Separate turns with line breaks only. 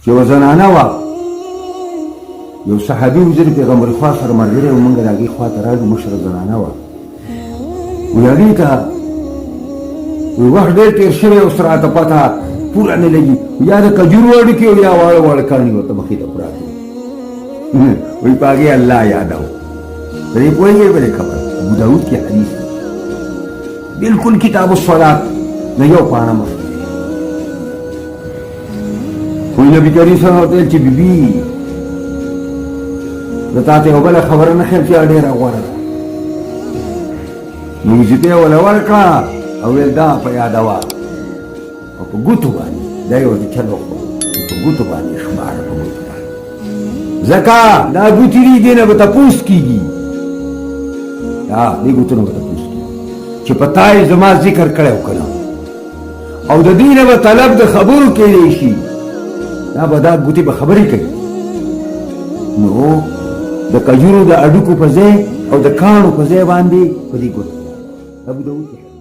چې یوه زنانه وه یو صحابي وزیر پیغمبر خوا سره ملګری و موږ د هغې خوا ته راغلو مشره زنانه وه وی هغې ته وی وخت ډېر تېر شوی اوس راته پته پوره نه لګي یا د کجورو هډوکي او یا واړه واړه کاڼي ورته مخې ته پراته وی په هغې الله یاده و په دې پوهېږئ په دې خبره ابو داود کې حدیث دی بلکل کتاب الصلات نه یو پاڼه مخکې وی نبي کریم صلی الله علیه وسلم چې بیبي زه تا ته یو بله خبره نه ښیم چې ډېره غوره ده نو وظیفه یې وله ورکړه او ویل دا په یادوه او په ګوتو باندې دا یې ورته چل وکړه په ګوتو باندې شماره په ګوتو باندې ځکه دا ګوتې دي دې نه به تپوس کېږي دې ګوتو نه به تپوس کېږي چې په تا یې زما ذکر کړی و که نه او د دې نه به طلب د خبرو کېدی شي دا به دا ګوتې به خبرې کوي نو د کجورو د اډوکو په ځای او د کاڼو په ځای باندې په دې ګوتو ابو داود